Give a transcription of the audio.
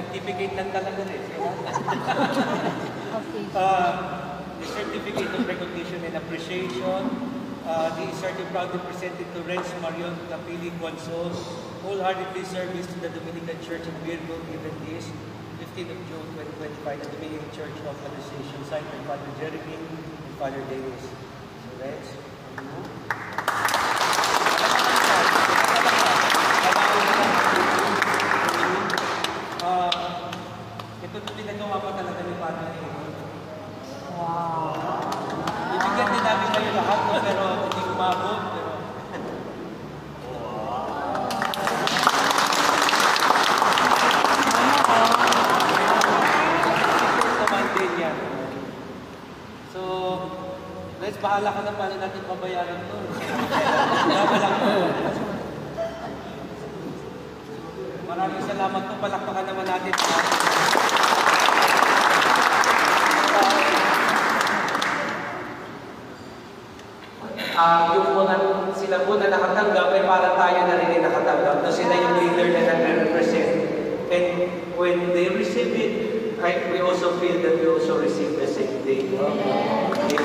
certificate lang talaga rin. Okay. The certificate of recognition and appreciation. The certificate proudly presented to Renz Marion Capili Consul, wholeheartedly service to the Dominican Church in Virgo, given this 15th of June 2025 at the Dominican Church of Association, signed by Father Jeremy and Father Davis. So Renz, ito pinagawa pa talaga ni Father Davis. Wow. Ibigyan din namin kayo lahat, no? Pero hindi kumabot. Pero... naman din yan. So, let's bahala ka na paano natin pabayaran to. Nabalak ko. Maraming salamat po. Palakpakan naman natin. Yung sila po na nakatanggap ay para tayo na rin nakatanggap. So sila yung leader na nagre-represent. And when they receive it, we also feel that we also receive the same thing. Amen.